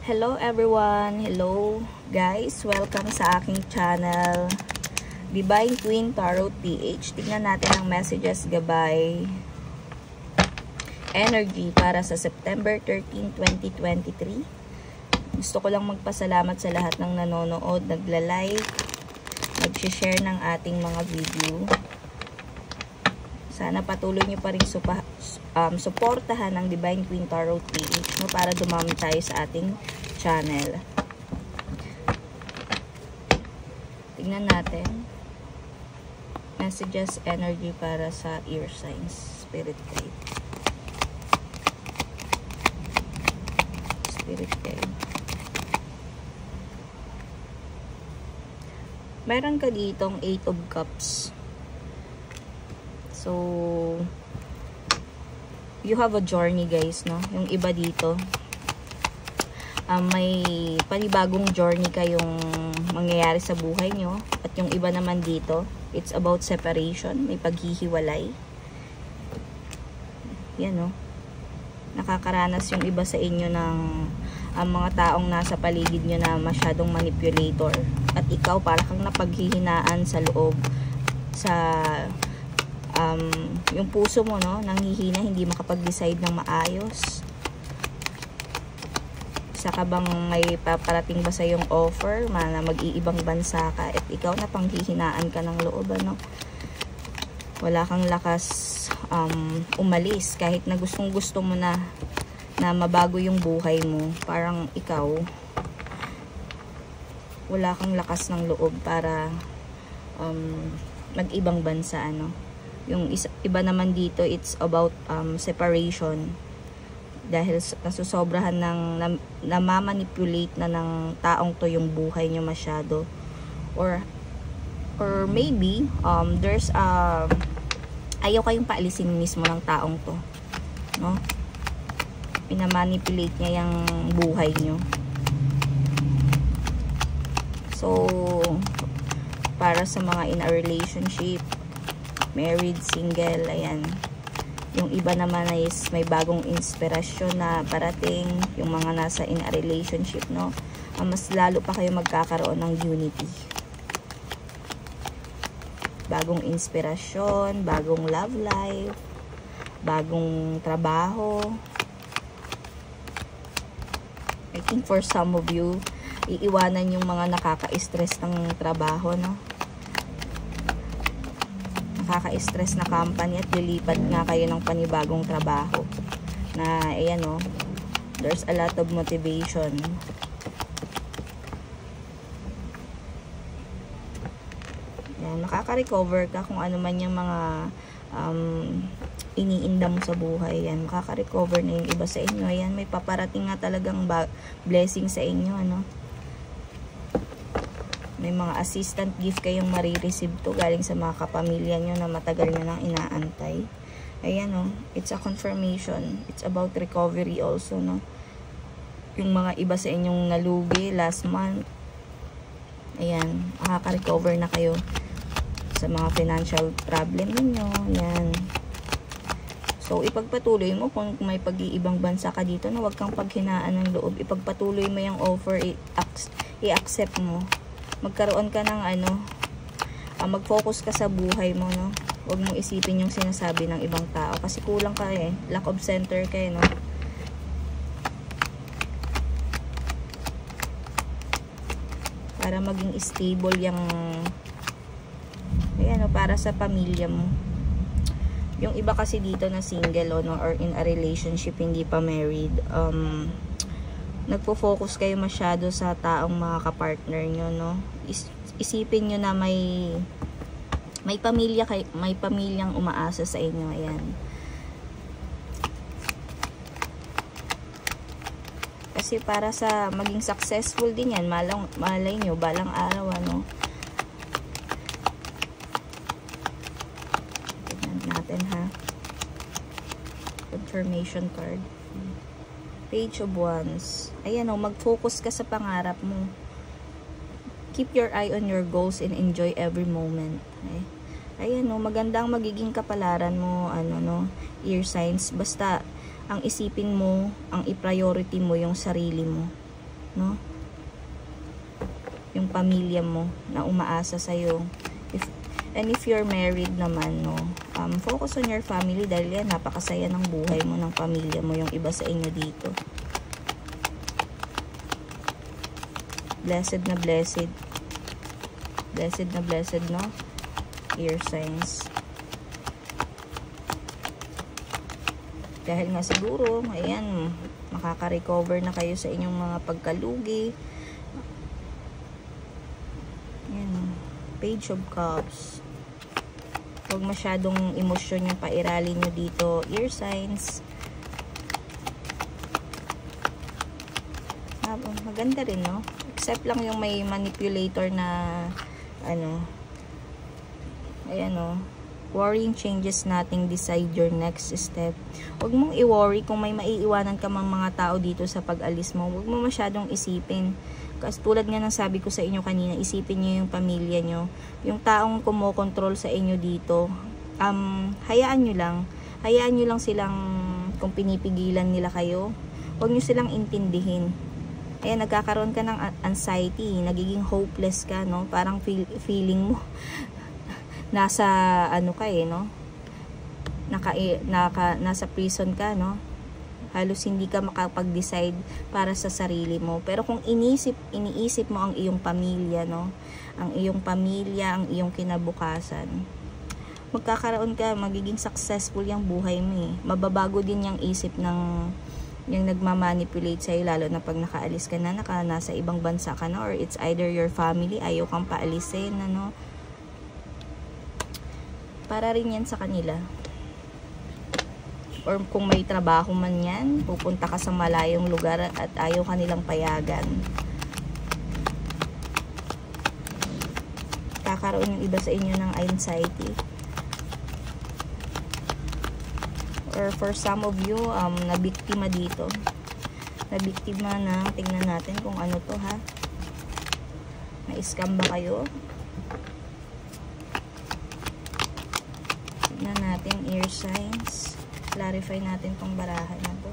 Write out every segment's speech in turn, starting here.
Hello everyone! Hello guys! Welcome sa aking channel Divine Twin Tarot PH. Tignan natin ang messages gabay energy para sa September 13, 2023. Gusto ko lang magpasalamat sa lahat ng nanonood, nagla-like, nag-share ng ating mga video. Sana patuloy nyo pa rin suportahan ng Divine Twin Tarot PH para dumami tayo sa ating channel. Tingnan natin messages energy para sa ear signs. Spirit guide. Spirit guide. Meron ka ditong 8 of Cups. So, you have a journey guys, no? Yung iba dito, may panibagong journey kayong mangyayari sa buhay nyo. At yung iba naman dito, it's about separation, may paghihiwalay. Yan, no? Nakakaranas yung iba sa inyo ng mga taong nasa paligid nyo na masyadong manipulator. At ikaw, para kang napaghihinaan sa loob, sa yung puso mo, no, nanghihina, hindi makapag-decide ng maayos. Saka bang may paparating ba sa yung offer, na mag-iibang bansa ka, at ikaw na panghihinaan ka ng loob, ano? Wala kang lakas umalis, kahit na gustong gusto mo na mabago yung buhay mo. Parang ikaw, wala kang lakas ng loob para mag-ibang bansa, ano? Yung iba naman dito, it's about separation. Dahil nasusobrahan ng namamanipulate na ng taong to yung buhay nyo masyado. Or maybe, there's ayaw kayong paalisin mismo ng taong to. No? Pinamanipulate niya yung buhay nyo. So, para sa mga in a relationship, married, single, ayan. Yung iba naman is may bagong inspirasyon na parating. Yung mga nasa in a relationship, no? Mas lalo pa kayo magkakaroon ng unity. Bagong inspirasyon, bagong love life, bagong trabaho. I think for some of you, iiwanan yung mga nakaka-stress ng trabaho, no? Nakaka-stress na company at lilipat nga kayo ng panibagong trabaho na ayan, no, there's a lot of motivation. Yan, makaka-recover ka kung ano man yung mga iniinda mo sa buhay. Yan, makaka-recover na yung iba sa inyo. Ayan, may paparating nga talagang blessing sa inyo, ano. May mga assistant gift kayong marireceive to galing sa mga kapamilya nyo na matagal nyo nang inaantay. Ayan, no, it's a confirmation. It's about recovery also, no. Yung mga iba sa inyong nalugi last month, ayan, makaka-recover na kayo sa mga financial problem ninyo. Ayan. So, ipagpatuloy mo kung may pag-iibang bansa ka dito, na huwag kang paghinaan ng loob. Ipagpatuloy mo yung offer, i-accept mo. Magkaroon ka ng mag-focus ka sa buhay mo, no? Huwag mong isipin yung sinasabi ng ibang tao kasi kulang ka eh. Lack of center ka eh, no? Para maging stable yung ayan, no, para sa pamilya mo. Yung iba kasi dito na single, no, or in a relationship, hindi pa married, nagpo-focus kayo masyado sa taong mga kapartner nyo, no? Isipin nyo na may pamilya kayo, may pamilyang umaasa sa inyo. Ayan. Kasi para sa maging successful din yan, malay nyo, balang araw, ano? Tignan natin, ha? Confirmation card. Page of Wands. Ayan, o, mag-focus ka sa pangarap mo. Keep your eye on your goals and enjoy every moment. Okay? Ayan, o, magandang magiging kapalaran mo, ano, no, ear signs. Basta, ang isipin mo, ang i-priority mo yung sarili mo. no? Yung pamilya mo na umaasa sa'yo. And if you're married naman, no, focus on your family dahil yan, napakasaya ng buhay mo, ng pamilya mo, yung iba sa inyo dito. Blessed na blessed. Blessed na blessed, no? Air signs. Dahil nga siguro, ayan, makaka-recover na kayo sa inyong mga pagkalugi. Ayan, Page of Cups. Huwag masyadong emosyon yung pairalin nyo dito, air signs. Maganda rin, no? Except lang yung may manipulator na, ano, ayan, no? Worrying changes nothing, decide your next step. Huwag mong i-worry kung may maiiwanan ka mga tao dito sa pag-alis mo. Huwag mo masyadong isipin. Kasi tulad nga ng sabi ko sa inyo kanina, isipin nyo yung pamilya nyo. Yung taong kumokontrol sa inyo dito, hayaan nyo lang. Hayaan nyo lang silang, kung pinipigilan nila kayo, huwag nyo silang intindihin. Ayan, nagkakaroon ka ng anxiety, nagiging hopeless ka, no? Parang feeling mo, nasa, ano ka no? Nasa prison ka, no? Halos hindi ka makapag-decide para sa sarili mo. Pero kung iniisip mo ang iyong pamilya, no? Ang iyong pamilya, ang iyong kinabukasan, magkakaroon ka, magiging successful yung buhay mo, eh. Mababago din yung isip ng yung nagmamanipulate sa'yo, lalo na pag nakaalis ka na, nasa ibang bansa ka na, or it's either your family, ayaw kang paalisin, ano? Para rin yan sa kanila. Or kung may trabaho man yan, pupunta ka sa malayong lugar at ayaw kanilang payagan. Kakaroon yung iba sa inyo ng anxiety. Or for some of you, nabiktima dito. Nabiktima na, tingnan natin kung ano to, ha? Na-scam ba kayo? Tingnan natin, air signs. Clarify natin tong barahan na to.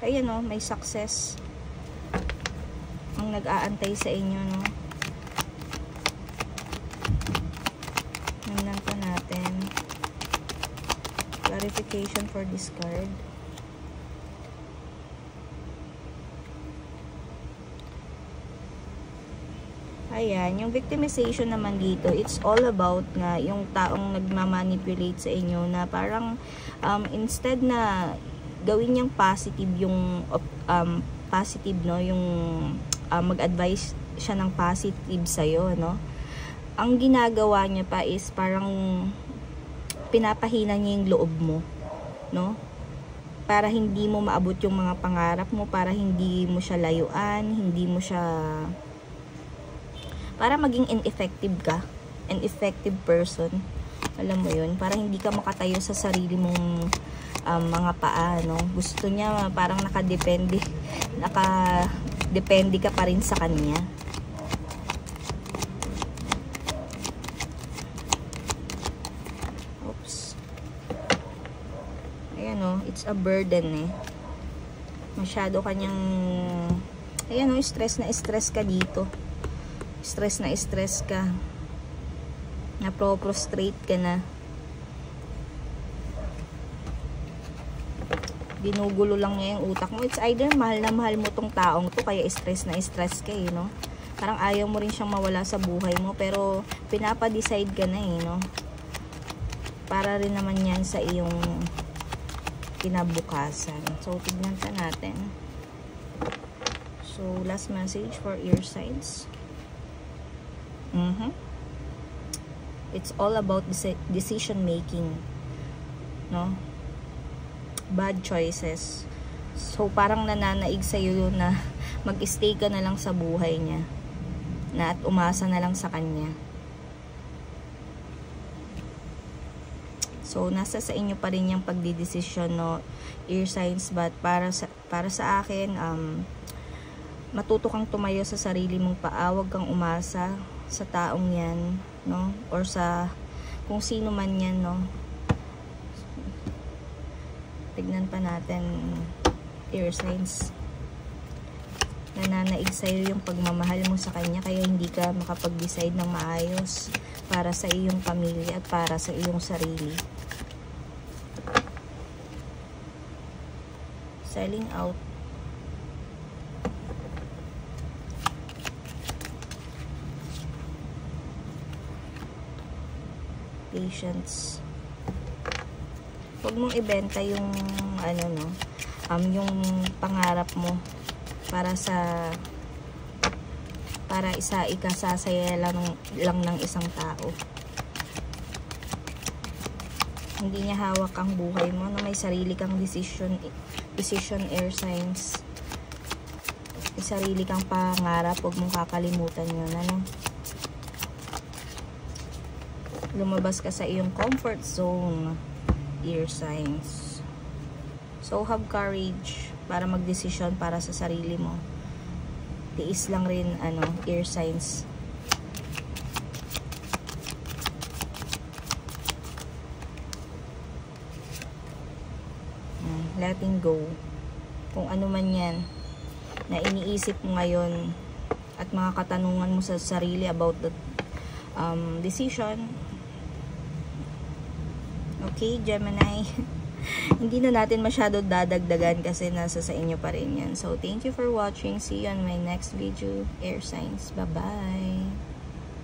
Ayan, no, may success ang nag-aantay sa inyo, no? Tingnan pa natin. Clarification for this card. Ayan, yung victimization naman dito, it's all about nga yung taong nagmamanipulate sa inyo na parang instead na gawin niyang positive yung positive, no, yung mag-advise siya ng positive sa'yo, no? Ang ginagawa niya pa is parang pinapahina niya yung loob mo, no? Para hindi mo maabot yung mga pangarap mo, para hindi mo siya layuan, hindi mo siya, para maging ineffective ka, an effective person. Alam mo yun, para hindi ka makatayo sa sarili mong mga paa, no? Gusto niya parang nakadepende ka pa rin sa kanya. Oops. Ayan, no? It's a burden, eh. Masyado kanyang, ayan, no? Stress na stress ka dito. Stress na stress ka. Na-prostrate ka na. Ginugulo lang niya yung utak mo. It's either mahal na mahal mo tong taong to, kaya stress na stress ka, eh, no? Parang ayaw mo rin siyang mawala sa buhay mo, pero pinapa-decide ka na, eh, no? Para rin naman yan sa iyong kinabukasan. So, tignan pa natin. So, last message for ear signs. It's all about decision making, no? Bad choices. So parang nananaig sa iyo na mag-stay ka na lang sa buhay niya, na at umasa na lang sa kanya. So nasa sa inyo pa rin yung pagdidesisyon, no, ear signs. But para sa akin, matuto kang tumayo sa sarili mong paa, wag kang umasa sa taong yan, no, or sa kung sino man yan, no. Tignan pa natin, ear signs. nananaig sa'yo yung pagmamahal mo sa kanya, kaya hindi ka makapag-decide ng maayos para sa iyong pamilya at para sa iyong sarili. Selling out. Patience. Huwag mong ibenta yung ano no, yung pangarap mo para ikasasaya lang ng isang tao. Hindi niya hawak ang buhay mo, na may sarili kang decision air signs. May sarili kang pangarap, huwag mong kakalimutan yun, ano. Lumabas ka sa iyong comfort zone, air signs. So have courage para magdesisyon para sa sarili mo. Tiis lang rin, ano, air signs. Letting go. Kung ano man yan na iniisip mo ngayon at mga katanungan mo sa sarili about the decision. Okay, Gemini. Hindi na natin masyado dadagdagan kasi nasa sa inyo pa rin yan. So, thank you for watching. See you on my next video, air signs. Bye-bye.